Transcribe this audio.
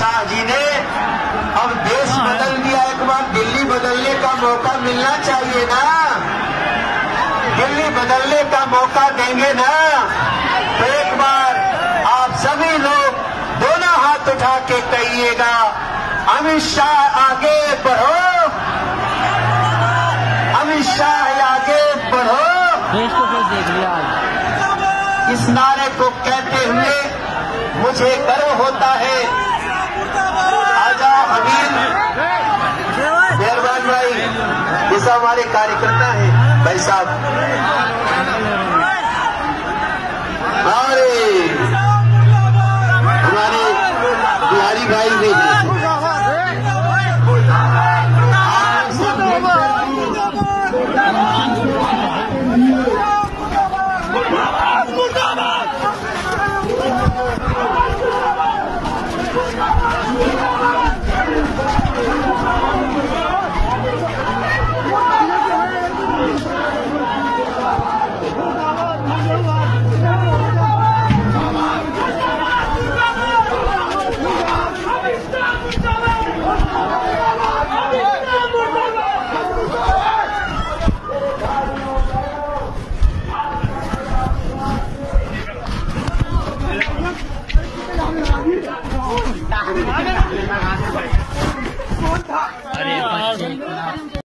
शाह जी ने अब देश बदल दिया, एक बार दिल्ली बदलने का मौका मिलना चाहिए ना। दिल्ली बदलने का मौका देंगे ना तो एक बार आप सभी लोग दोनों हाथ उठा के कहिएगा, अमित शाह आगे बढ़ो, अमित शाह आगे बढ़ो। इस नारे को कहते हुए मुझे गर्व होता है। आजा अमीर मेहरबान भाई, ये सब हमारे कार्यकर्ता हैं भाई साहब। अरे हमारे बिहारी भाई भी